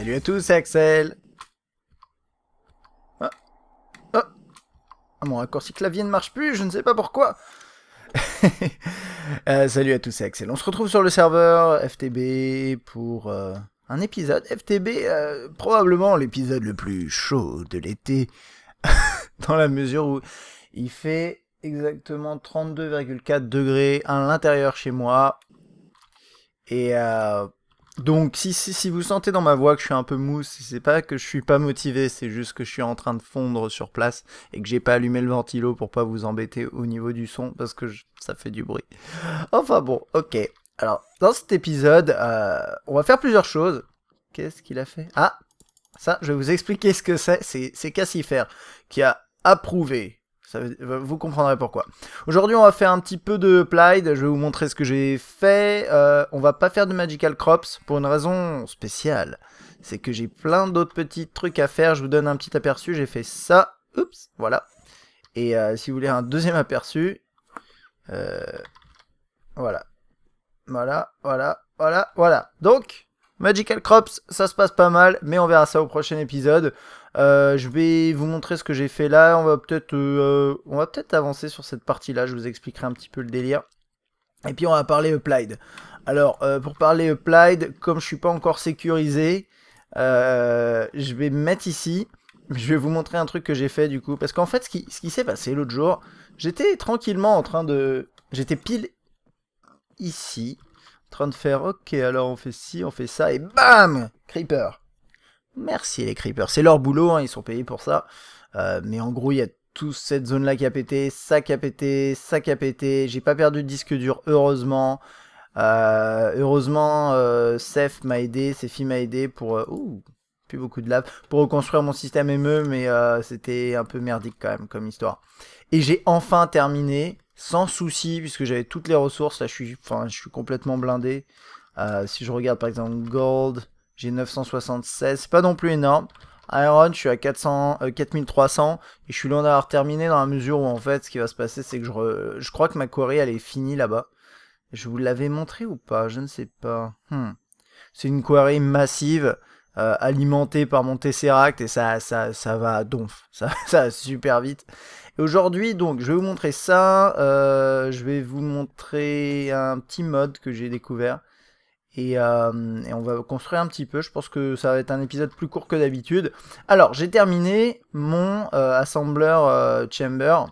Salut à tous, c'est Axel. Ah, ah, mon raccourci clavier ne marche plus, je ne sais pas pourquoi. Salut à tous, c'est Axel. On se retrouve sur le serveur FTB pour un épisode FTB, probablement l'épisode le plus chaud de l'été, dans la mesure où il fait exactement 32,4 degrés à l'intérieur chez moi. Et donc si vous sentez dans ma voix que je suis un peu mou, c'est pas que je suis pas motivé, c'est juste que je suis en train de fondre sur place et que j'ai pas allumé le ventilo pour pas vous embêter au niveau du son parce que ça fait du bruit. Enfin bon, ok. Alors, dans cet épisode, on va faire plusieurs choses. Qu'est-ce qu'il a fait? Ah, ça, je vais vous expliquer ce que c'est. C'est Cassifer qui a approuvé. Vous comprendrez pourquoi. Aujourd'hui, on va faire un petit peu de Plaid. Je vais vous montrer ce que j'ai fait. On va pas faire de Magical Crops pour une raison spéciale. C'est que j'ai plein d'autres petits trucs à faire. Je vous donne un petit aperçu. J'ai fait ça. Oups, voilà. Et si vous voulez un deuxième aperçu, voilà. Voilà. Donc, Magical Crops, ça se passe pas mal, mais on verra ça au prochain épisode. Je vais vous montrer ce que j'ai fait là. On va peut-être avancer sur cette partie-là. Je vous expliquerai un petit peu le délire. Et puis on va parler Plaid. Alors, pour parler Plaid, comme je suis pas encore sécurisé, je vais me mettre ici. Je vais vous montrer un truc que j'ai fait du coup. Parce qu'en fait, ce qui s'est passé l'autre jour, j'étais tranquillement en train de... J'étais pile ici, en train de faire, ok, alors on fait ci, on fait ça, et bam, Creeper. Merci les Creepers, c'est leur boulot, hein, ils sont payés pour ça. Mais en gros, il y a toute cette zone-là qui a pété, ça qui a pété, ça qui a pété. J'ai pas perdu de disque dur, heureusement. Heureusement, Seth m'a aidé, Sephi m'a aidé pour... ouh, plus beaucoup de lave. Pour reconstruire mon système ME, mais c'était un peu merdique quand même comme histoire. Et j'ai enfin terminé, sans souci, puisque j'avais toutes les ressources. Là, je suis complètement blindé. Si je regarde par exemple Gold, j'ai 976, c'est pas non plus énorme. Iron, je suis à 4300 et je suis loin d'avoir terminé dans la mesure où en fait ce qui va se passer c'est que je crois que ma quarry elle est finie là-bas. Je vous l'avais montré ou pas? Je ne sais pas. C'est une quarry massive alimentée par mon Tesseract et ça va à donf. Ça va super vite. Et aujourd'hui donc je vais vous montrer ça. Je vais vous montrer un petit mode que j'ai découvert. Et on va construire un petit peu, je pense que ça va être un épisode plus court que d'habitude. Alors, j'ai terminé mon Assembler Chamber.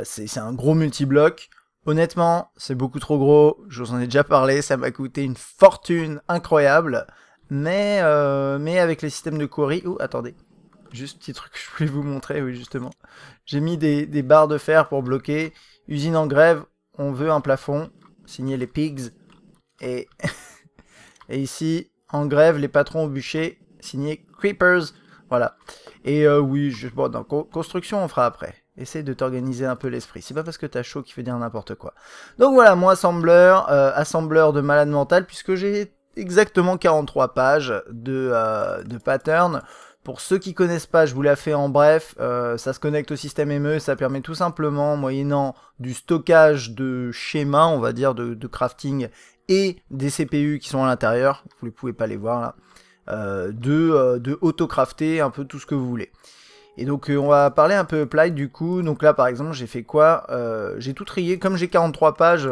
C'est un gros multi-bloc. Honnêtement, c'est beaucoup trop gros, je vous en ai déjà parlé, ça m'a coûté une fortune incroyable. Mais avec les systèmes de quarry... Oh, attendez, juste petit truc que je voulais vous montrer, oui justement. J'ai mis des barres de fer pour bloquer. Usine en grève, on veut un plafond, signé les pigs. Et ici, en grève, les patrons au bûcher, signé Creepers. Voilà. Et oui, bon, dans construction, on fera après. Essaye de t'organiser un peu l'esprit. C'est pas parce que t'as chaud qu'il fait dire n'importe quoi. Donc voilà, mon assembleur de malade mental, puisque j'ai exactement 43 pages de pattern. Pour ceux qui connaissent pas, je vous l'ai fait en bref, ça se connecte au système ME, ça permet tout simplement, moyennant du stockage de schémas, on va dire, de crafting, et des CPU qui sont à l'intérieur, vous ne pouvez pas les voir là, de auto-crafter un peu tout ce que vous voulez. Et donc on va parler un peu Plaid du coup. Donc là par exemple j'ai fait quoi? J'ai tout trié, comme j'ai 43 pages,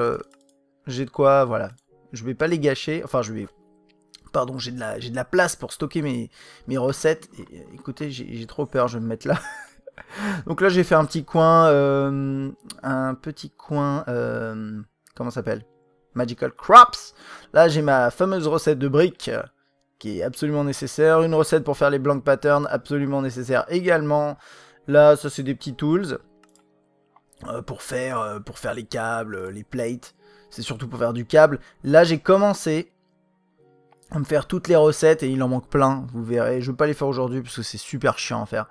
j'ai de quoi, voilà. Je vais pas les gâcher, enfin je vais... Pardon, j'ai de la place pour stocker mes recettes. Et, écoutez, j'ai trop peur, je vais me mettre là. Donc là j'ai fait un petit coin, comment ça s'appelle? Magical Crops. Là j'ai ma fameuse recette de briques qui est absolument nécessaire. Une recette pour faire les blank patterns absolument nécessaire également. Là ça c'est des petits tools pour faire les câbles, les plates. C'est surtout pour faire du câble. Là j'ai commencé à me faire toutes les recettes et il en manque plein. Vous verrez. Je ne vais pas les faire aujourd'hui parce que c'est super chiant à faire.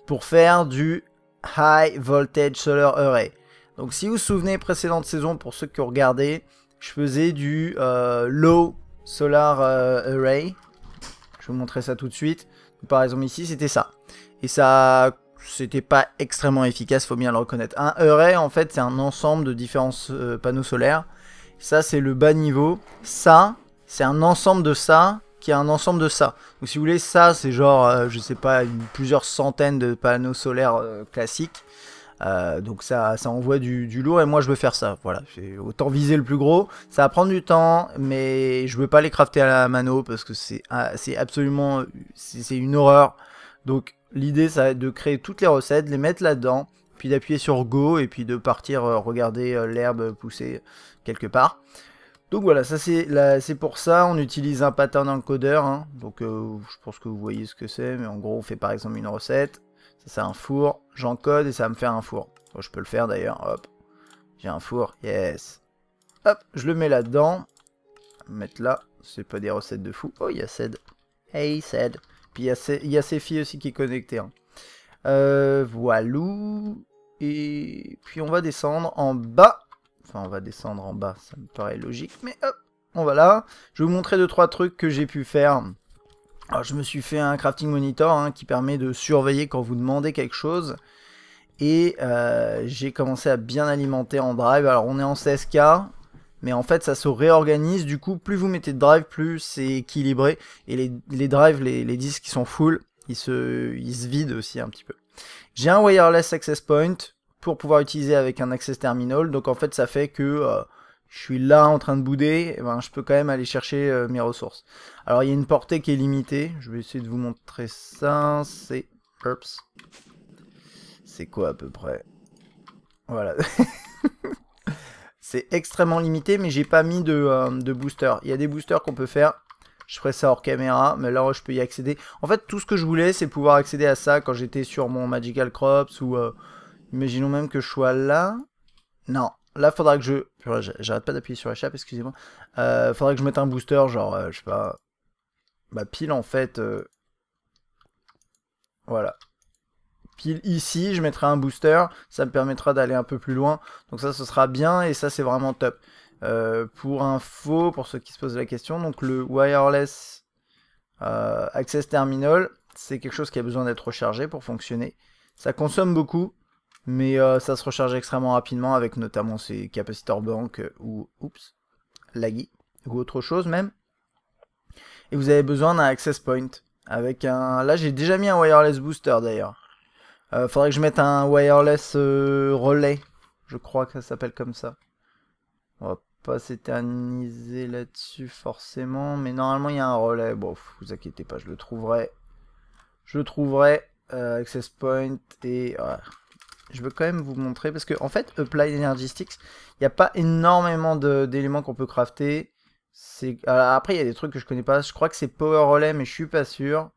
Pour faire du High Voltage Solar Array. Donc si vous vous souvenez, précédente saison, pour ceux qui ont regardé, je faisais du Low Solar Array. Je vais vous montrer ça tout de suite. Par exemple ici, c'était ça. Et ça, c'était pas extrêmement efficace, faut bien le reconnaître. Un array, en fait, c'est un ensemble de différents panneaux solaires. Ça, c'est le bas niveau. Ça, c'est un ensemble de ça qui est un ensemble de ça. Donc si vous voulez, ça c'est genre, je sais pas, plusieurs centaines de panneaux solaires classiques. Donc ça envoie du lourd et moi je veux faire ça. Voilà, autant viser le plus gros. Ça va prendre du temps, mais je veux pas les crafter à la mano parce que c'est absolument, c'est une horreur. Donc l'idée ça va être de créer toutes les recettes, de les mettre là-dedans, puis d'appuyer sur Go et puis de partir regarder l'herbe pousser quelque part. Donc voilà, ça c'est pour ça, on utilise un pattern encoder, hein. Donc je pense que vous voyez ce que c'est, mais en gros on fait par exemple une recette, ça c'est un four, j'encode et ça va me faire un four. Bon, je peux le faire d'ailleurs, hop, j'ai un four, yes. Hop, je le mets là-dedans, mettre là, c'est pas des recettes de fou. Oh, il y a Ced, hey Ced, puis il y a ses filles aussi qui est connectée, hein. Voilou, et puis on va descendre en bas. Enfin, on va descendre en bas, ça me paraît logique. Mais hop, on va là. Je vais vous montrer 2-3 trucs que j'ai pu faire. Alors, je me suis fait un crafting monitor hein, qui permet de surveiller quand vous demandez quelque chose. Et j'ai commencé à bien alimenter en drive. Alors, on est en 16K. Mais en fait, ça se réorganise. Du coup, plus vous mettez de drive, plus c'est équilibré. Et les drives, les disques qui sont full, ils se vident aussi un petit peu. J'ai un wireless access point pour pouvoir utiliser avec un access terminal. Donc en fait ça fait que je suis là en train de bouder, et ben, je peux quand même aller chercher mes ressources. Alors il y a une portée qui est limitée, je vais essayer de vous montrer ça, c'est... Oups. C'est quoi à peu près? Voilà. C'est extrêmement limité, mais j'ai pas mis de booster. Il y a des boosters qu'on peut faire. Je ferai ça hors caméra, mais là je peux y accéder. En fait, tout ce que je voulais, c'est pouvoir accéder à ça quand j'étais sur mon Magical Crops ou... imaginons même que je sois là. Non, là faudra que je... J'arrête pas d'appuyer sur échappe, excusez-moi. Faudra que je mette un booster, genre, je sais pas... Bah pile en fait... Voilà. Pile ici, je mettrai un booster. Ça me permettra d'aller un peu plus loin. Donc ça, ce sera bien et ça, c'est vraiment top. Pour info, pour ceux qui se posent la question, donc le wireless access terminal, c'est quelque chose qui a besoin d'être rechargé pour fonctionner. Ça consomme beaucoup, mais ça se recharge extrêmement rapidement avec notamment ces capacitors bank ou oups, laggy ou autre chose même. Et vous avez besoin d'un access point avec un. Là, j'ai déjà mis un wireless booster d'ailleurs. Faudrait que je mette un wireless relais. Je crois que ça s'appelle comme ça. On va pas s'éterniser là-dessus forcément, mais normalement il y a un relais. Bon, vous inquiétez pas, je le trouverai. Je le trouverai. Access point et je veux quand même vous montrer parce que en fait Applied Energy Sticks, il n'y a pas énormément d'éléments qu'on peut crafter. Après il y a des trucs que je connais pas. Je crois que c'est Power Relay, mais je suis pas sûr.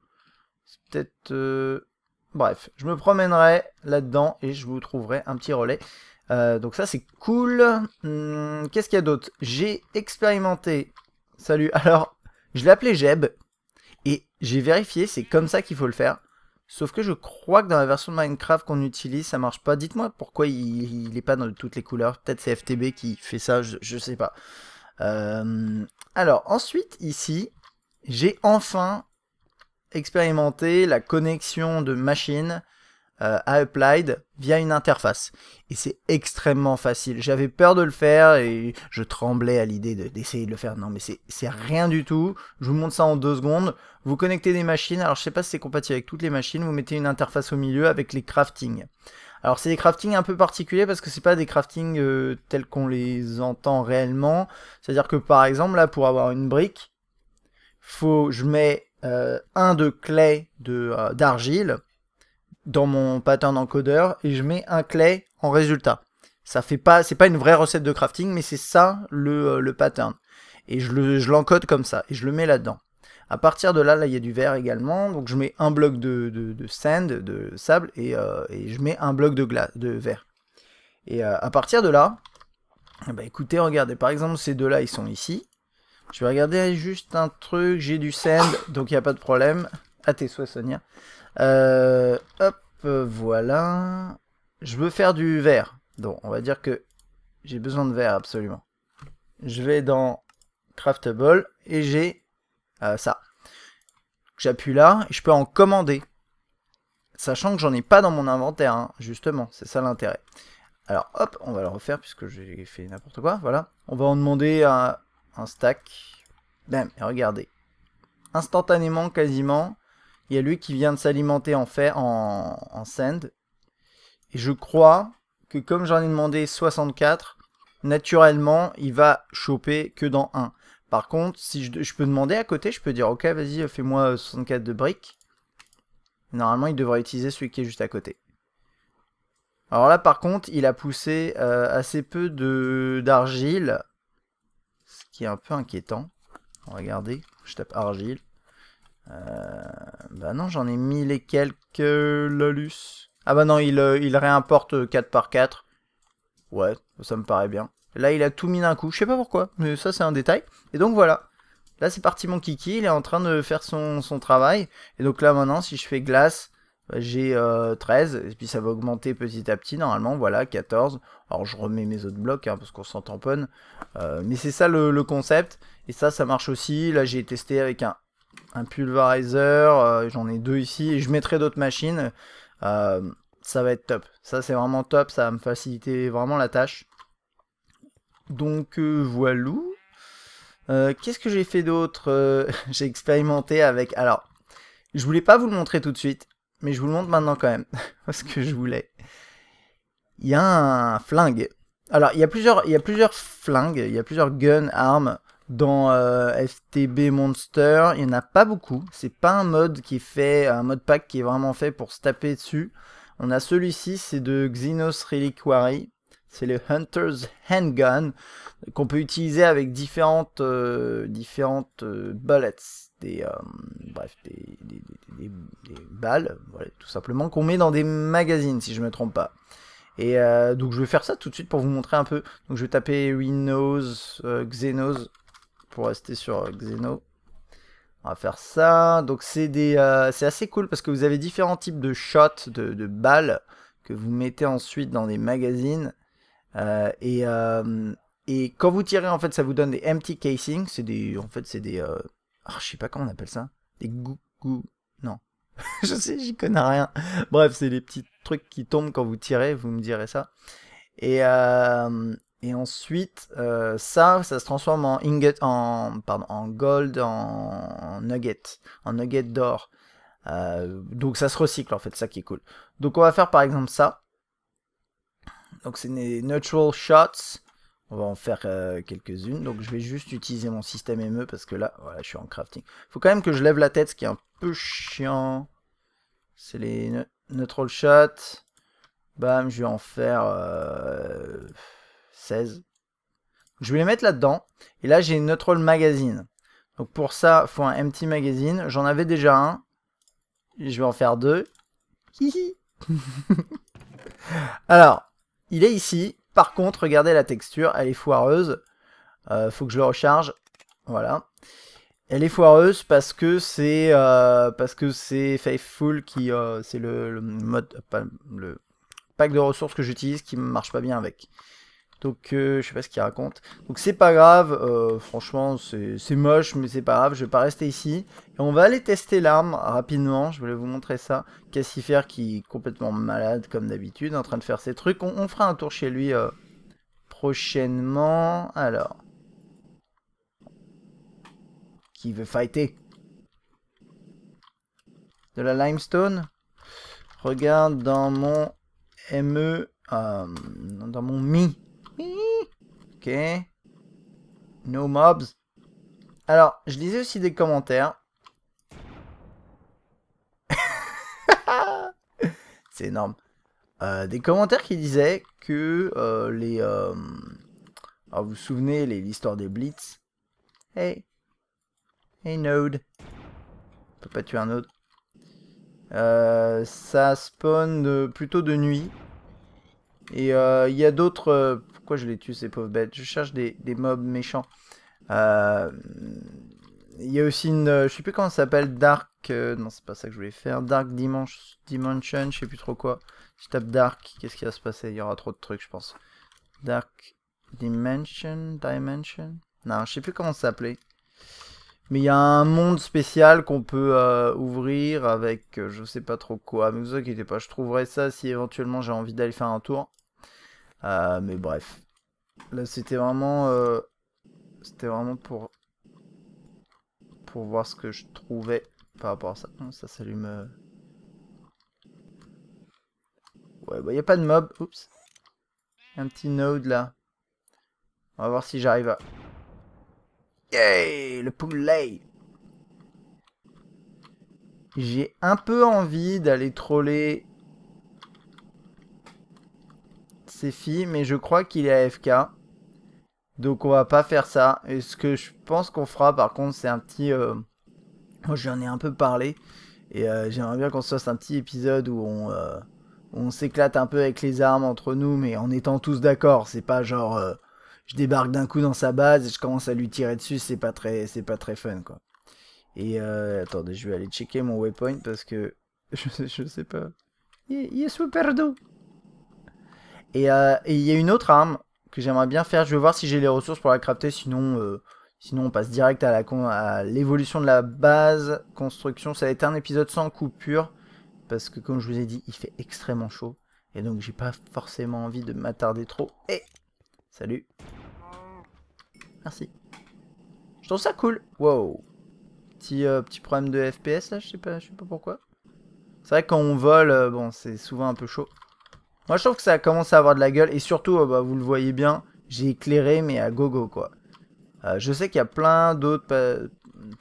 C'est peut-être bref, je me promènerai là-dedans et je vous trouverai un petit relais. Donc ça c'est cool. Qu'est-ce qu'il y a d'autre? J'ai expérimenté. Salut. Alors, je l'ai appelé Jeb. Et j'ai vérifié, c'est comme ça qu'il faut le faire. Sauf que je crois que dans la version de Minecraft qu'on utilise, ça marche pas. Dites-moi pourquoi il est pas dans toutes les couleurs. Peut-être c'est FTB qui fait ça, je sais pas. Alors, ensuite, ici, j'ai enfin expérimenté la connexion de machine à Applied via une interface. Et c'est extrêmement facile. J'avais peur de le faire et je tremblais à l'idée d'essayer de le faire. Non mais c'est rien du tout. Je vous montre ça en 2 secondes. Vous connectez des machines. Alors je sais pas si c'est compatible avec toutes les machines. Vous mettez une interface au milieu avec les craftings. Alors c'est des craftings un peu particuliers parce que c'est pas des craftings tels qu'on les entend réellement. C'est-à-dire que par exemple là pour avoir une brique, je mets un de clay d'argile dans mon pattern encoder et je mets un clay en résultat. Ça fait pas, c'est pas une vraie recette de crafting, mais c'est ça le pattern. Et je l'encode comme ça et je le mets là-dedans. À partir de là, il y a du verre également, donc je mets un bloc de sand, de sable et je mets un bloc de verre. Et à partir de là, bah écoutez, regardez, par exemple ces deux-là, ils sont ici. Je vais regarder juste un truc, j'ai du sand, donc il n'y a pas de problème. À tes souhaits, Sonia. Hop, voilà. Je veux faire du verre. Donc, on va dire que j'ai besoin de verre, absolument. Je vais dans Craftable et j'ai ça. J'appuie là et je peux en commander. Sachant que j'en ai pas dans mon inventaire, hein, justement. C'est ça l'intérêt. Alors, hop, on va le refaire puisque j'ai fait n'importe quoi. Voilà. On va en demander un stack. Bam, et regardez. instantanément quasiment. Il y a lui qui vient de s'alimenter en fait en sand. Et je crois que comme j'en ai demandé 64, naturellement, il va choper que dans 1. Par contre, si je peux demander à côté, je peux dire, ok, vas-y, fais-moi 64 de briques. Normalement, il devrait utiliser celui qui est juste à côté. Alors là, par contre, il a poussé assez peu d'argile, ce qui est un peu inquiétant. Regardez, je tape argile. Bah non, j'en ai mis les quelques lolus. Ah bah non, il réimporte 4 par 4. Ouais, ça me paraît bien. Là, il a tout mis d'un coup. Je sais pas pourquoi, mais ça, c'est un détail. Et donc, voilà. Là, c'est parti mon kiki. Il est en train de faire son travail. Et donc là, maintenant, si je fais glace, bah, j'ai 13. Et puis, ça va augmenter petit à petit. Normalement, voilà, 14. Alors, je remets mes autres blocs, hein, parce qu'on s'en tamponne. Mais c'est ça le concept. Et ça marche aussi. Là, j'ai testé avec un pulverizer. J'en ai 2 ici. Et je mettrai d'autres machines. Ça va être top. Ça, c'est vraiment top. Ça va me faciliter vraiment la tâche. Donc, voilà. Qu'est-ce que j'ai fait d'autre? J'ai expérimenté avec... Alors, je voulais pas vous le montrer tout de suite. Mais je vous le montre maintenant quand même. Parce que je voulais. Il y a un flingue. Alors, il y a plusieurs flingues. Il y a plusieurs guns, armes dans FTB Monster. Il n'y en a pas beaucoup. C'est pas un mode qui est fait, un mode pack qui est vraiment fait pour se taper dessus. On a celui-ci, c'est de Xenos Reliquary. C'est le Hunter's Handgun qu'on peut utiliser avec différentes bullets. Bref, des balles, voilà, tout simplement, qu'on met dans des magazines, si je me trompe pas. Et donc je vais faire ça tout de suite pour vous montrer un peu. Donc je vais taper Windows Xenos pour rester sur Xeno. On va faire ça. Donc c'est assez cool parce que vous avez différents types de shots, de balles que vous mettez ensuite dans des magazines. Et quand vous tirez, en fait, ça vous donne des empty casings. C'est des, en fait, c'est des, je sais pas comment on appelle ça. Des non. Je sais, j'y connais rien. Bref, c'est les petits trucs qui tombent quand vous tirez. Vous me direz ça. Et ensuite, ça se transforme en ingot, en gold, en nugget d'or. Donc ça se recycle en fait, ça qui est cool. Donc on va faire par exemple ça. Donc c'est des neutral shots. On va en faire quelques-unes. Donc je vais juste utiliser mon système ME parce que là, voilà, je suis en crafting. Faut quand même que je lève la tête, ce qui est un peu chiant. C'est les neutral shots. Bam, je vais en faire 16. Je vais les mettre là-dedans. Et là, j'ai une neutral magazine. Donc pour ça, il faut un empty magazine. J'en avais déjà un. Je vais en faire 2. Hihi. Alors, il est ici. Par contre, regardez la texture, elle est foireuse. Faut que je le recharge. Voilà. Elle est foireuse parce que c'est Faithful qui c'est le mode le pack de ressources que j'utilise qui marche pas bien avec. Donc je sais pas ce qu'il raconte. Donc c'est pas grave, franchement c'est moche mais c'est pas grave, je vais pas rester ici. Et on va aller tester l'arme rapidement, je voulais vous montrer ça. Cassifer qui est complètement malade comme d'habitude, en train de faire ses trucs. On fera un tour chez lui prochainement. Alors. Qui veut fighter? De la limestone? Regarde dans mon ME, dans mon Mi. Ok. No mobs. Alors, je lisais aussi des commentaires. C'est énorme. Des commentaires qui disaient que alors vous vous souvenez l'histoire des Blitz. Hey. Hey Node. On peut pas tuer un Node. Ça spawn plutôt de nuit. Et il y a d'autres... pourquoi je les tue ces pauvres bêtes? Je cherche des mobs méchants. Il y a aussi une... je sais plus comment ça s'appelle. Dark... non, c'est pas ça que je voulais faire. Dark Dimension, je sais plus trop quoi. Si je tape Dark, qu'est-ce qui va se passer? Il y aura trop de trucs, je pense. Dark Dimension? Non, je sais plus comment ça s'appelait. Mais il y a un monde spécial qu'on peut ouvrir avec je sais pas trop quoi. Mais vous inquiétez pas, je trouverai ça si éventuellement j'ai envie d'aller faire un tour. Mais bref. Là c'était vraiment pour pour voir ce que je trouvais par rapport à ça. Ça s'allume. Ouais, bah, y a pas de mob. Oups. Un petit node là. On va voir si j'arrive à... Yay, le poulet. J'ai un peu envie d'aller troller ces filles, mais je crois qu'il est AFK. Donc on va pas faire ça. Et ce que je pense qu'on fera par contre, c'est un petit... Moi j'en ai un peu parlé. Et j'aimerais bien qu'on se fasse un petit épisode où on s'éclate un peu avec les armes entre nous, mais en étant tous d'accord. C'est pas genre... je débarque d'un coup dans sa base et je commence à lui tirer dessus. C'est pas très fun quoi. Et attendez, je vais aller checker mon waypoint parce que... je sais pas. Il est super doux. Et il y a une autre arme que j'aimerais bien faire. Je vais voir si j'ai les ressources pour la crafter. Sinon, sinon on passe direct à l'évolution de la base. Construction. Ça va être un épisode sans coupure. Parce que comme je vous ai dit, il fait extrêmement chaud. Et donc j'ai pas forcément envie de m'attarder trop. Et salut. Merci. Je trouve ça cool. Wow. Petit problème de FPS là, je sais pas pourquoi. C'est vrai que quand on vole, bon c'est souvent un peu chaud. Moi je trouve que ça commence à avoir de la gueule et surtout, bah, vous le voyez bien, j'ai éclairé mais à gogo quoi. Je sais qu'il y a plein d'autres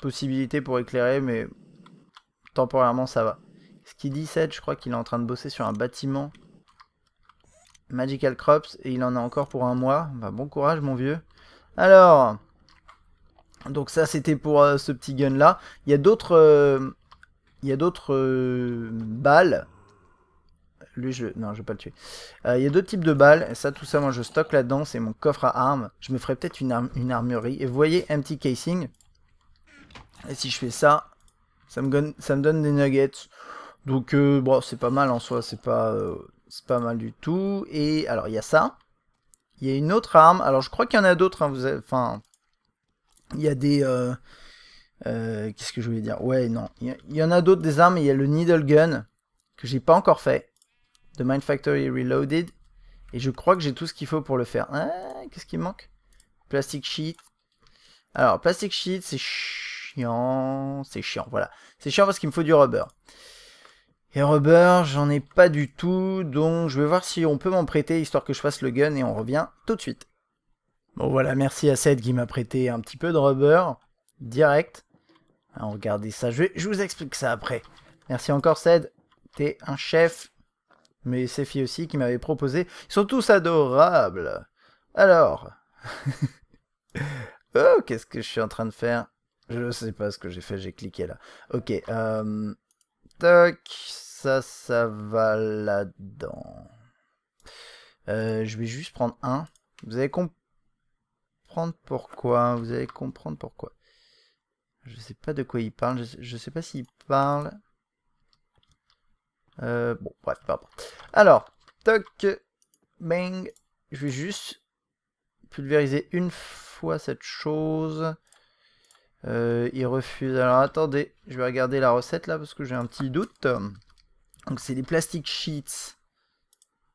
possibilités pour éclairer mais temporairement ça va. Ce qu'il dit Seth, je crois qu'il est en train de bosser sur un bâtiment Magical Crops et il en a encore pour un mois. Bah, bon courage mon vieux. Alors, donc ça c'était pour ce petit gun là. Il y a d'autres balles. Lui, non, je vais pas le tuer. Il y a deux types de balles. Et ça, tout ça, moi, je stocke là-dedans. C'est mon coffre à armes. Je me ferai peut-être une armurerie. Et vous voyez, empty casing. Et si je fais ça, ça me donne des nuggets. Donc, bon, c'est pas mal en soi. C'est pas mal du tout. Et alors, il y a ça. Il y a une autre arme. Alors, je crois qu'il y en a d'autres. Hein, enfin, il y a des... qu'est-ce que je voulais dire? Ouais, non. Il y en a d'autres des armes. Il y a le needle gun que j'ai pas encore fait. The Mine Factory Reloaded. Et je crois que j'ai tout ce qu'il faut pour le faire. Ah, qu'est-ce qui me manque? Plastic Sheet. Alors, Plastic Sheet, c'est chiant. C'est chiant, voilà. C'est chiant parce qu'il me faut du rubber. Et rubber, j'en ai pas du tout. Donc, je vais voir si on peut m'en prêter, histoire que je fasse le gun. Et on revient tout de suite. Bon, voilà, merci à Seth qui m'a prêté un petit peu de rubber. Direct. Alors, regardez ça. Je vous explique ça après. Merci encore, Seth. T'es un chef. Mais ces filles aussi qui m'avaient proposé. Ils sont tous adorables. Alors. Oh, qu'est-ce que je suis en train de faire? Je sais pas ce que j'ai fait, j'ai cliqué là. Ok. Toc. Ça va là-dedans. Je vais juste prendre un. Vous allez comprendre pourquoi. Vous allez comprendre pourquoi. Je sais pas de quoi il parle. Je sais pas s'il parle... bon, bref, pardon. Alors, toc, bang. Je vais juste pulvériser une fois cette chose. Il refuse. Alors, attendez. Je vais regarder la recette là parce que j'ai un petit doute. Donc, c'est des plastic sheets.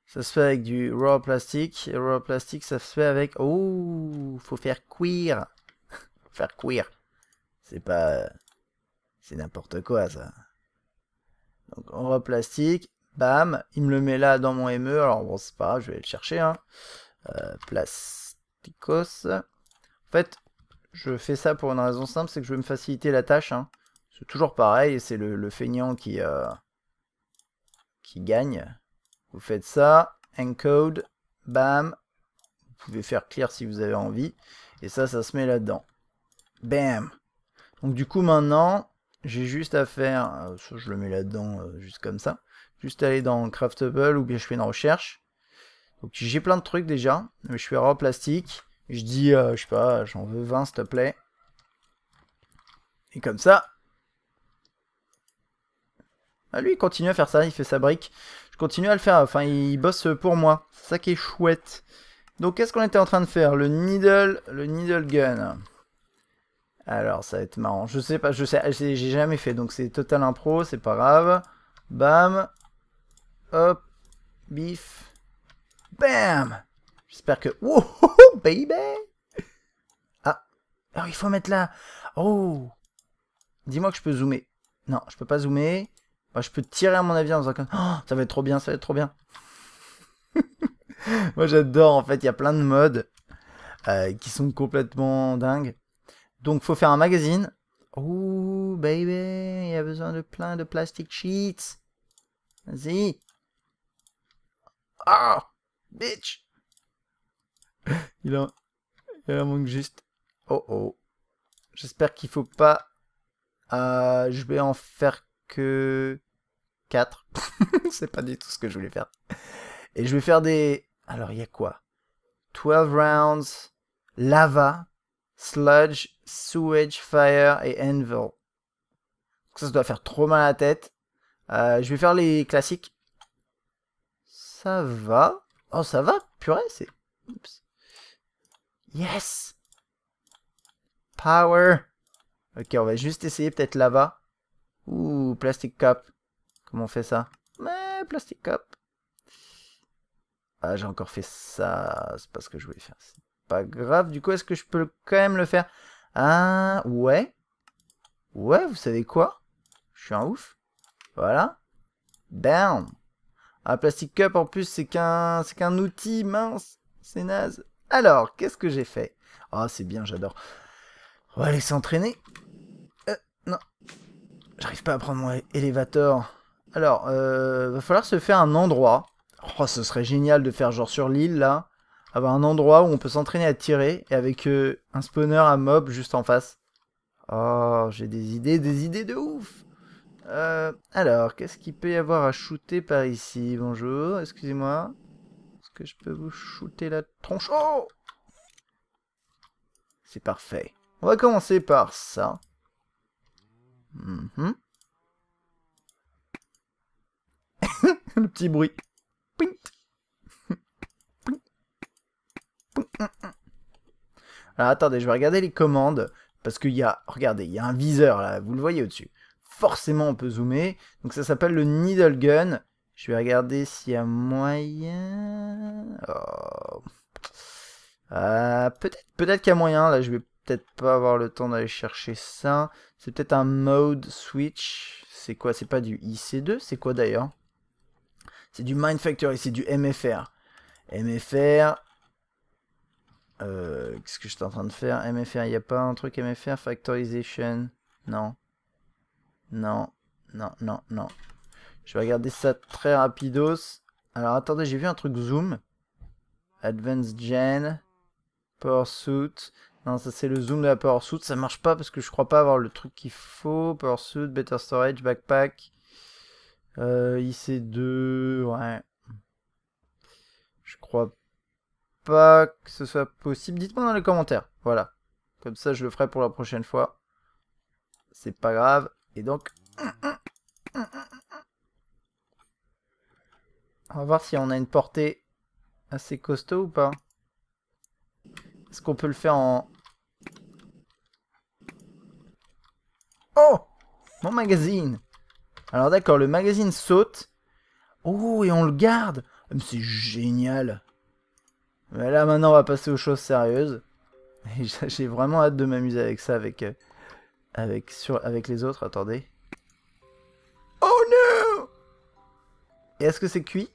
Ça se fait avec du raw plastic. Et raw plastic, ça se fait avec... Oh, faut faire cuire. Faire cuire. C'est pas... C'est n'importe quoi, ça. Donc, on va plastique, bam, il me le met là dans mon ME, alors bon, c'est pas grave, je vais aller le chercher, hein. Plasticos. En fait, je fais ça pour une raison simple, c'est que je veux me faciliter la tâche, hein. C'est toujours pareil, c'est le feignant qui gagne. Vous faites ça, encode, bam, vous pouvez faire clear si vous avez envie, et ça se met là-dedans. Bam. Donc du coup, maintenant... J'ai juste à faire, je le mets là-dedans juste comme ça, juste aller dans Craftable ou bien je fais une recherche. Donc j'ai plein de trucs déjà, mais je fais raw plastique, je dis, je sais pas, j'en veux 20 s'il te plaît. Et comme ça, ah, lui il continue à faire ça, il fait sa brique, je continue à le faire, enfin il bosse pour moi, c'est ça qui est chouette. Donc qu'est-ce qu'on était en train de faire? Le needle gun. Alors, ça va être marrant. Je sais pas, j'ai jamais fait, donc c'est total impro, c'est pas grave. Bam. Hop. Bif. Bam. J'espère que... Wouhou, baby. Ah. Alors, il faut mettre là. Oh. Dis-moi que je peux zoomer. Non, je peux pas zoomer. Bah, je peux tirer à mon avis en faisant comme... Oh, ça va être trop bien, ça va être trop bien. Moi j'adore en fait, il y a plein de modes qui sont complètement dingues. Donc faut faire un magazine. Oh baby, il y a besoin de plein de plastic sheets. Vas-y. Ah, bitch. Il en manque juste. Oh oh. J'espère qu'il faut pas... je vais en faire que 4. C'est pas du tout ce que je voulais faire. Et je vais faire des... Alors il y a quoi? 12 rounds, lava, sludge, sewage, fire et anvil. Ça doit faire trop mal à la tête. Je vais faire les classiques. Ça va. Oh, ça va. Purée, c'est... Oups. Yes. Power. Ok, on va juste essayer peut-être lava. Ouh, plastic cup. Comment on fait ça? Mais plastic cup. Ah, j'ai encore fait ça. C'est pas ce que je voulais faire. C'est pas grave. Du coup, est-ce que je peux quand même le faire? Ah, ouais. Ouais, vous savez quoi? Je suis un ouf. Voilà. Bam. Un plastic cup en plus c'est qu'un outil mince. C'est naze. Alors, qu'est-ce que j'ai fait? Oh, c'est bien, j'adore. On va aller s'entraîner. Non. J'arrive pas à prendre mon élévateur. Alors, va falloir se faire un endroit. Oh, ce serait génial de faire genre sur l'île là. Avoir un endroit où on peut s'entraîner à tirer. Et avec un spawner à mob juste en face. Oh, j'ai des idées de ouf. Alors, qu'est-ce qu'il peut y avoir à shooter par ici? Bonjour, excusez-moi. Est-ce que je peux vous shooter la tronche? Oh! C'est parfait. On va commencer par ça. Le petit bruit. Alors, attendez, je vais regarder les commandes. Parce qu'il y a, regardez, il y a un viseur là, vous le voyez au-dessus. Forcément, on peut zoomer. Donc ça s'appelle le needle gun. Je vais regarder s'il y a moyen... Oh. Peut-être qu'il y a moyen. Là, je vais peut-être pas avoir le temps d'aller chercher ça. C'est peut-être un mode switch. C'est quoi? C'est pas du IC2? C'est quoi d'ailleurs? C'est du Mind Factory, c'est du MFR. MFR... qu'est-ce que j'étais en train de faire? MFR, il n'y a pas un truc MFR? Factorization? Non. Non. Non, non, non. Je vais regarder ça très rapidos. Alors, attendez, j'ai vu un truc zoom. Advanced Gen. Power Suit. Non, ça c'est le zoom de la Power Suit. Ça marche pas parce que je crois pas avoir le truc qu'il faut. Power Suit, Better Storage, Backpack. IC2, ouais. Je crois pas que ce soit possible. Dites-moi dans les commentaires. Voilà. Comme ça, je le ferai pour la prochaine fois. C'est pas grave. Et donc... On va voir si on a une portée assez costaud ou pas. Est-ce qu'on peut le faire en... Oh! Mon magazine! Alors d'accord, le magazine saute. Oh, et on le garde! C'est génial! Mais là, maintenant, on va passer aux choses sérieuses. J'ai vraiment hâte de m'amuser avec ça, avec les autres. Attendez. Oh non! Et est-ce que c'est cuit?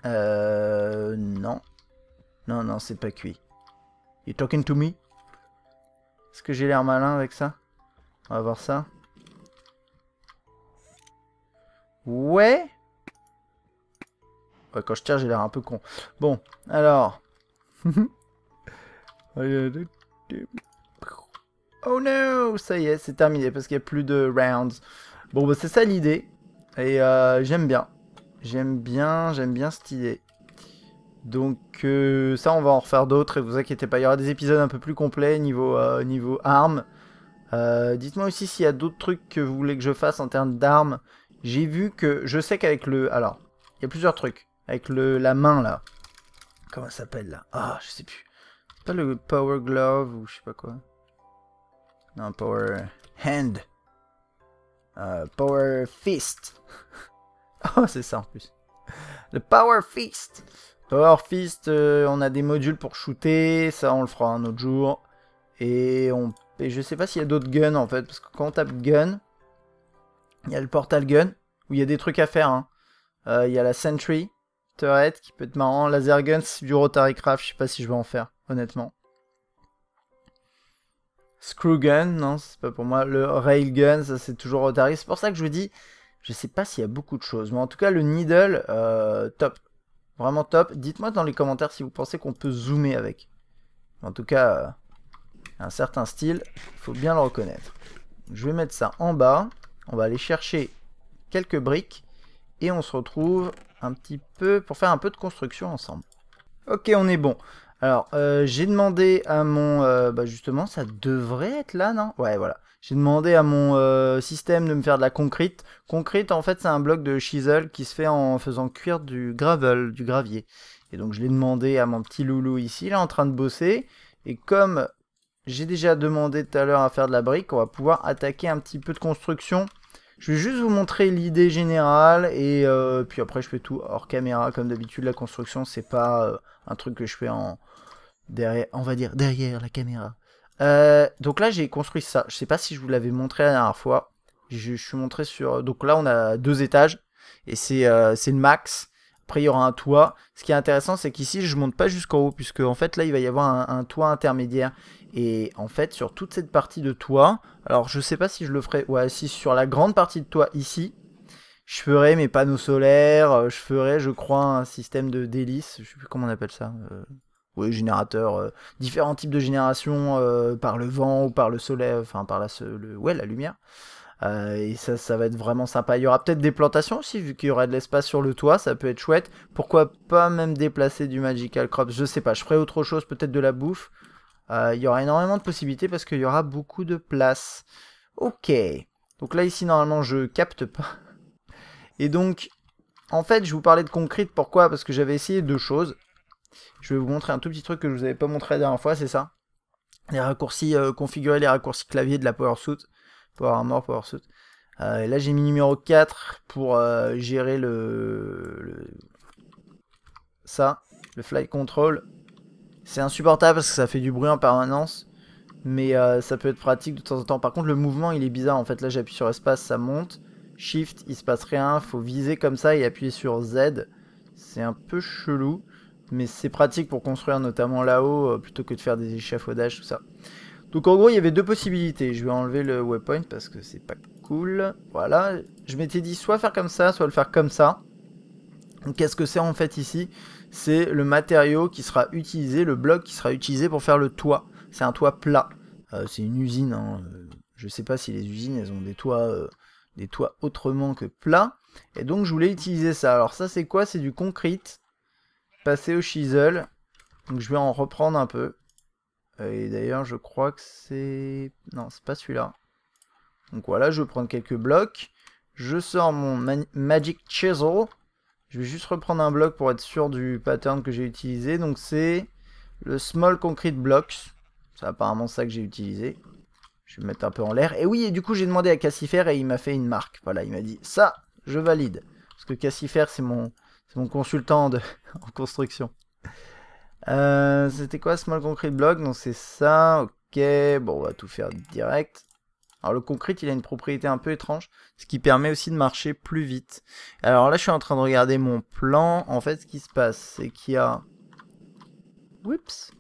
Non. Non, non, c'est pas cuit. You talking to me? Est-ce que j'ai l'air malin avec ça? On va voir ça. Ouais. Ouais, quand je tire, j'ai l'air un peu con. Bon, alors. Oh no! Ça y est, c'est terminé parce qu'il n'y a plus de rounds. Bon, bah, c'est ça l'idée. Et j'aime bien. J'aime bien cette idée. Donc ça, on va en refaire d'autres. Et vous inquiétez pas, il y aura des épisodes un peu plus complets niveau armes. Dites-moi aussi s'il y a d'autres trucs que vous voulez que je fasse en termes d'armes. J'ai vu que... Je sais qu'avec le... Alors, il y a plusieurs trucs. Avec la main, là. Comment ça s'appelle, là? Ah, je sais plus. C'est pas le Power Glove ou je sais pas quoi. Non, Power Hand. Power Fist. Oh, c'est ça en plus. Le Power Fist. Power Fist, on a des modules pour shooter. Ça, on le fera un autre jour. Et on et je sais pas s'il y a d'autres guns en fait, parce que quand on tape gun, il y a le portal gun, où il y a des trucs à faire, hein. Il y a la sentry turret qui peut être marrant, laser gun, c'est du rotary craft, je sais pas si je vais en faire, honnêtement. Screw gun, non, c'est pas pour moi. Le rail gun, ça c'est toujours rotary, c'est pour ça que je vous dis, je sais pas s'il y a beaucoup de choses, mais en tout cas le needle, top. Vraiment top. Dites-moi dans les commentaires si vous pensez qu'on peut zoomer avec. En tout cas, un certain style, il faut bien le reconnaître. Je vais mettre ça en bas. On va aller chercher quelques briques. Et on se retrouve un petit peu pour faire un peu de construction ensemble. Ok, on est bon. Alors, j'ai demandé à mon... bah justement, ça devrait être là, non? Ouais, voilà. J'ai demandé à mon système de me faire de la concrete. Concrete, en fait, c'est un bloc de chisel qui se fait en faisant cuire du gravel, du gravier. Et donc, je l'ai demandé à mon petit loulou ici, il est en train de bosser. Et comme j'ai déjà demandé tout à l'heure à faire de la brique, on va pouvoir attaquer un petit peu de construction. Je vais juste vous montrer l'idée générale et puis après je fais tout hors caméra comme d'habitude. La construction c'est pas un truc que je fais en derrière, on va dire derrière la caméra. Donc là j'ai construit ça. Je sais pas si je vous l'avais montré la dernière fois. Je suis montré sur. Donc là on a 2 étages et c'est le max. Après il y aura un toit. Ce qui est intéressant c'est qu'ici je monte pas jusqu'en haut puisque en fait là il va y avoir un toit intermédiaire. Et en fait sur toute cette partie de toit, alors je sais pas si je le ferai, ouais si sur la grande partie de toit ici, je ferai mes panneaux solaires, je ferai je crois un système de d'hélice, je sais plus comment on appelle ça, oui générateur, différents types de génération par le vent ou par le soleil, enfin par ouais, la lumière. Et ça va être vraiment sympa. Il y aura peut-être des plantations aussi, vu qu'il y aura de l'espace sur le toit, ça peut être chouette. Pourquoi pas même déplacer du Magical Crops, je sais pas, je ferai autre chose, peut-être de la bouffe. Il y aura énormément de possibilités parce qu'il y aura beaucoup de place. Ok, donc là ici normalement je capte pas. Et donc, en fait je vous parlais de concrete, pourquoi? Parce que j'avais essayé 2 choses. Je vais vous montrer un tout petit truc que je vous avais pas montré la dernière fois, c'est ça. Les raccourcis, configurer les raccourcis clavier de la Power Suit. Power Armor, Power Suit. Et là j'ai mis numéro 4 pour gérer ça, le flight control. C'est insupportable parce que ça fait du bruit en permanence. Mais ça peut être pratique de temps en temps. Par contre le mouvement il est bizarre. En fait là j'appuie sur espace, ça monte. Shift, il se passe rien. Faut viser comme ça et appuyer sur Z. C'est un peu chelou. Mais c'est pratique pour construire notamment là-haut. Plutôt que de faire des échafaudages, tout ça. Donc en gros il y avait 2 possibilités. Je vais enlever le waypoint parce que c'est pas cool. Voilà. Je m'étais dit soit faire comme ça, soit le faire comme ça. Donc qu'est-ce que c'est en fait ici? C'est le matériau qui sera utilisé, le bloc qui sera utilisé pour faire le toit. C'est un toit plat. C'est une usine. Hein. Je sais pas si les usines elles ont des toits autrement que plats. Et donc je voulais utiliser ça. Alors ça c'est quoi? C'est du concrete passé au chisel. Donc je vais en reprendre un peu. Et d'ailleurs je crois que c'est... Non c'est pas celui-là. Donc voilà, je vais prendre quelques blocs. Je sors mon Magic Chisel. Je vais juste reprendre un bloc pour être sûr du pattern que j'ai utilisé. Donc c'est le Small Concrete Blocks. C'est apparemment ça que j'ai utilisé. Je vais me mettre un peu en l'air. Et oui, et du coup j'ai demandé à Cassifer et il m'a fait une marque. Voilà, il m'a dit ça, je valide. Parce que Cassifer c'est mon consultant en construction. C'était quoi Small Concrete Block? Donc c'est ça, ok. Bon, on va tout faire direct. Alors le concrete il a une propriété un peu étrange, ce qui permet aussi de marcher plus vite. Alors là je suis en train de regarder mon plan. En fait ce qui se passe c'est qu'il y a... Oups.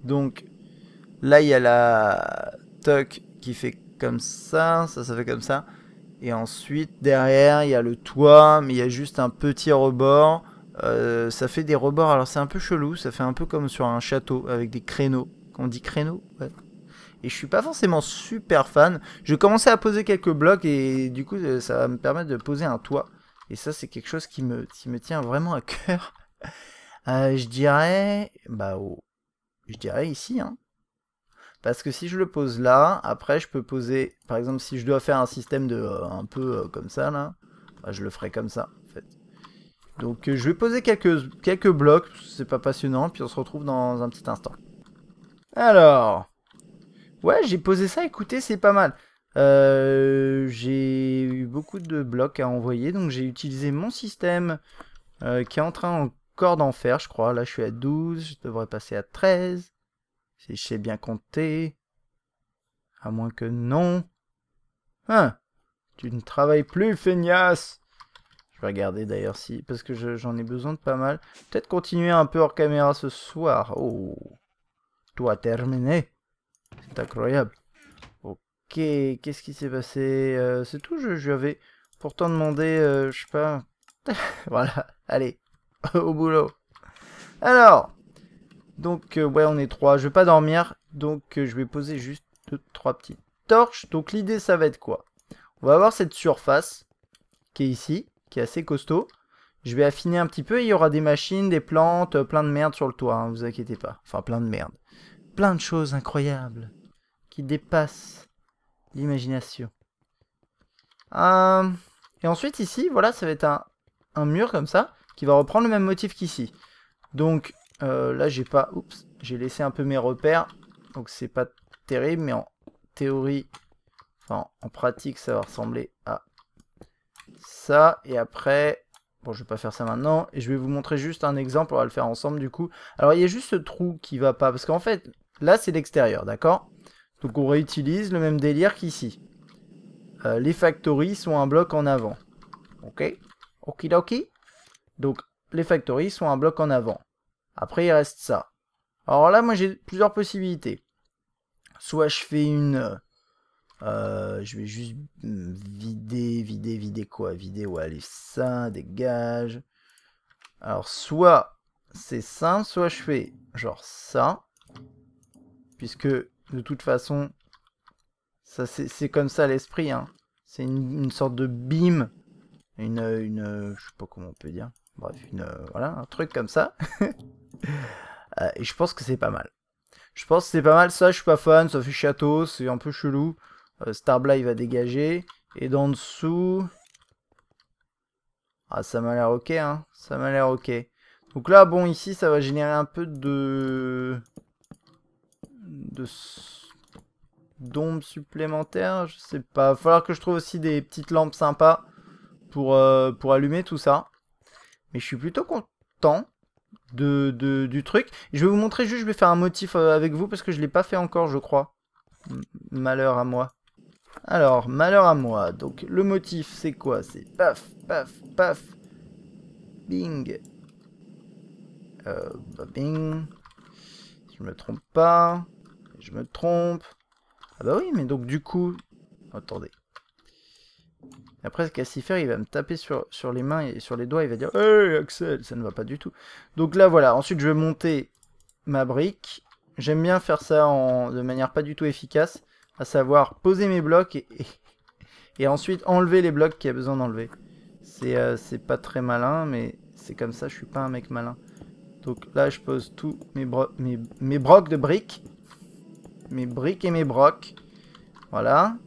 Donc là il y a la tuck qui fait comme ça, ça fait comme ça. Et ensuite derrière il y a le toit, mais il y a juste un petit rebord. Ça fait des rebords, alors c'est un peu chelou, ça fait un peu comme sur un château avec des créneaux. On dit créneaux? Ouais. Et je suis pas forcément super fan. Je vais commencer à poser quelques blocs et du coup ça va me permettre de poser un toit. Et ça c'est quelque chose qui me tient vraiment à cœur. Je dirais... Bah je dirais ici. Hein. Parce que si je le pose là, après je peux poser... Par exemple si je dois faire un système de un peu comme ça là, bah, je le ferai comme ça en fait. Donc je vais poser quelques blocs, c'est pas passionnant, puis on se retrouve dans un petit instant. Alors... Ouais, j'ai posé ça, écoutez, c'est pas mal. J'ai eu beaucoup de blocs à envoyer, donc j'ai utilisé mon système qui est en train encore d'en faire, je crois. Là, je suis à 12, je devrais passer à 13. Si je sais bien compter. À moins que non. Hein? Tu ne travailles plus, feignasse! Je vais regarder d'ailleurs si... Parce que j'en ai besoin de pas mal. Peut-être continuer un peu hors caméra ce soir. Oh! Toi terminé. C'est incroyable. Ok, qu'est-ce qui s'est passé? C'est tout, je lui avais pourtant demandé, je sais pas... Voilà, allez, au boulot. Alors, donc, ouais, on est 3. Je vais pas dormir, donc je vais poser juste 2-3 petites torches. Donc l'idée, ça va être quoi? On va avoir cette surface qui est ici, qui est assez costaud. Je vais affiner un petit peu et il y aura des machines, des plantes, plein de merde sur le toit, hein, vous inquiétez pas. Enfin, plein de merde. Plein de choses incroyables qui dépassent l'imagination. Et ensuite, ici, voilà, ça va être un mur comme ça, qui va reprendre le même motif qu'ici. Donc, là, j'ai pas... Oups, j'ai laissé un peu mes repères. Donc, c'est pas terrible, mais en théorie... Enfin, en pratique, ça va ressembler à ça. Et après... Bon, je vais pas faire ça maintenant. Et je vais vous montrer juste un exemple. On va le faire ensemble, du coup. Alors, il y a juste ce trou qui va pas. Parce qu'en fait, là, c'est l'extérieur, d'accord? Donc, on réutilise le même délire qu'ici. Les factories sont un bloc en avant. Ok? Okidoki. Donc, les factories sont un bloc en avant. Après, il reste ça. Alors là, moi, j'ai plusieurs possibilités. Soit je fais une... je vais juste vider quoi? Vider, ouais, allez, ça, dégage. Alors, soit c'est ça, soit je fais genre ça. Puisque, de toute façon, ça c'est comme ça l'esprit, hein. C'est une sorte de beam. Je sais pas comment on peut dire. Bref, voilà, un truc comme ça. Et je pense que c'est pas mal. Je pense que c'est pas mal. Ça, je suis pas fan. Ça fait château. C'est un peu chelou. Starbla, il va dégager. Et d'en dessous... Ah, ça m'a l'air ok, hein. Ça m'a l'air ok. Donc là, bon, ici, ça va générer un peu d'ombre supplémentaire. Je sais pas. Il va falloir que je trouve aussi des petites lampes sympas pour allumer tout ça. Mais je suis plutôt content du truc. Je vais vous montrer juste, je vais faire un motif avec vous parce que je ne l'ai pas fait encore, je crois. Malheur à moi. Alors, malheur à moi. Donc, le motif, c'est quoi? C'est paf, paf, paf. Bing. Bing. Je me trompe pas. Je me trompe. Ah bah oui, mais donc du coup... Attendez. Après, Cassifer, il va me taper sur les mains et sur les doigts. Il va dire « Hey, Axel, ça ne va pas du tout. » Donc là, voilà. Ensuite, je vais monter ma brique. J'aime bien faire ça de manière pas du tout efficace. À savoir, poser mes blocs et ensuite enlever les blocs qu'il y a besoin d'enlever. C'est pas très malin, mais c'est comme ça. Je suis pas un mec malin. Donc là, je pose tous mes brocs de briques. Mes briques et mes brocs. Voilà.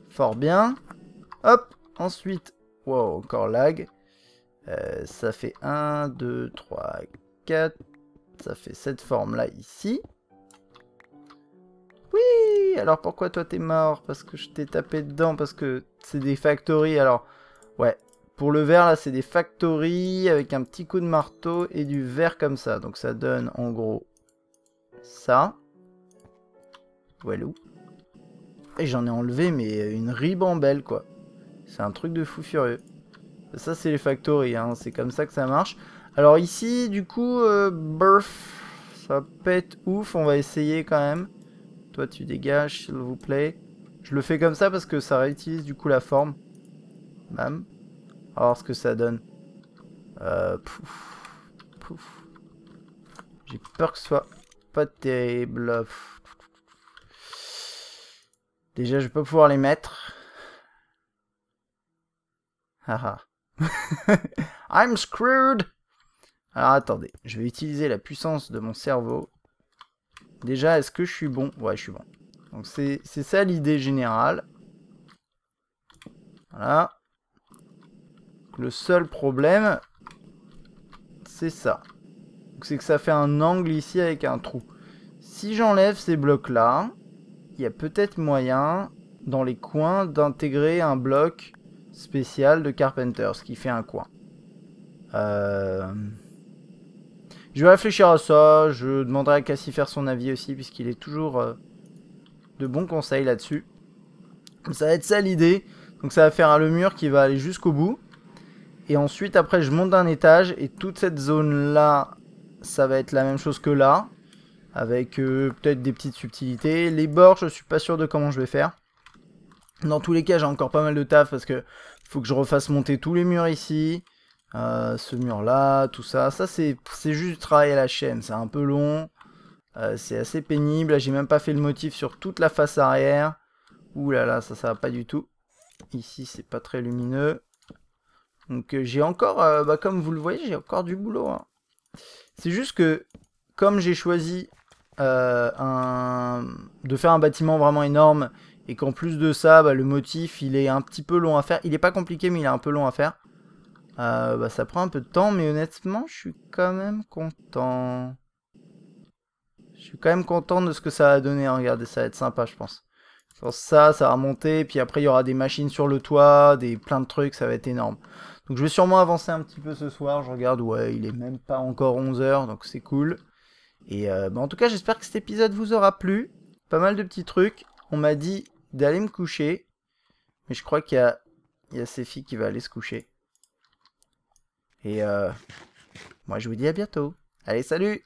Fort bien. Hop. Ensuite, wow, encore lag. Ça fait 1, 2, 3, 4. Ça fait cette forme-là ici. Oui, alors pourquoi toi t'es mort? Parce que je t'ai tapé dedans, parce que c'est des factories. Alors, ouais, pour le verre, là, c'est des factories avec un petit coup de marteau et du verre comme ça. Donc ça donne, en gros, ça. Voilà. Et j'en ai enlevé, mais une ribambelle, quoi. C'est un truc de fou furieux. Ça, c'est les factories, hein. C'est comme ça que ça marche. Alors ici, du coup, burf, ça pète ouf. On va essayer quand même. Toi, tu dégages, s'il vous plaît. Je le fais comme ça parce que ça réutilise du coup la forme. Bam. On va voir ce que ça donne. Pouf. Pouf. J'ai peur que ce soit pas terrible. Déjà, je vais pas pouvoir les mettre. Haha. I'm screwed. Alors attendez, je vais utiliser la puissance de mon cerveau. Déjà, est-ce que je suis bon? Ouais, je suis bon. Donc c'est ça l'idée générale. Voilà. Le seul problème, c'est ça. C'est que ça fait un angle ici avec un trou. Si j'enlève ces blocs-là, il y a peut-être moyen, dans les coins, d'intégrer un bloc spécial de Carpenter, ce qui fait un coin. Je vais réfléchir à ça. Je demanderai à Cassie faire son avis aussi, puisqu'il est toujours de bons conseils là-dessus. Ça va être ça l'idée. Donc ça va faire le mur qui va aller jusqu'au bout. Et ensuite, après, je monte d'un étage. Et toute cette zone-là, ça va être la même chose que là. Avec peut-être des petites subtilités. Les bords, je suis pas sûr de comment je vais faire. Dans tous les cas, j'ai encore pas mal de taf parce que faut que je refasse monter tous les murs ici. Ce mur-là, tout ça. Ça, c'est juste du travail à la chaîne. C'est un peu long. C'est assez pénible. J'ai même pas fait le motif sur toute la face arrière. Ouh là là, ça va pas du tout. Ici, c'est pas très lumineux. Donc j'ai encore, bah, comme vous le voyez, j'ai encore du boulot. Hein. C'est juste que, comme j'ai choisi de faire un bâtiment vraiment énorme, et qu'en plus de ça, bah, le motif, il est un petit peu long à faire. Il est pas compliqué, mais il est un peu long à faire. Bah, ça prend un peu de temps, mais honnêtement, je suis quand même content. Je suis quand même content de ce que ça va donner. Hein. Regardez, ça va être sympa, je pense. Je pense que ça va remonter. Puis après, il y aura des machines sur le toit, plein de trucs, ça va être énorme. Donc je vais sûrement avancer un petit peu ce soir. Je regarde, ouais, il est même pas encore 11 h, donc c'est cool. Et bah, en tout cas, j'espère que cet épisode vous aura plu. Pas mal de petits trucs. On m'a dit d'aller me coucher. Mais je crois qu'il y a Séphie qui va aller se coucher. Et moi, je vous dis à bientôt. Allez, salut!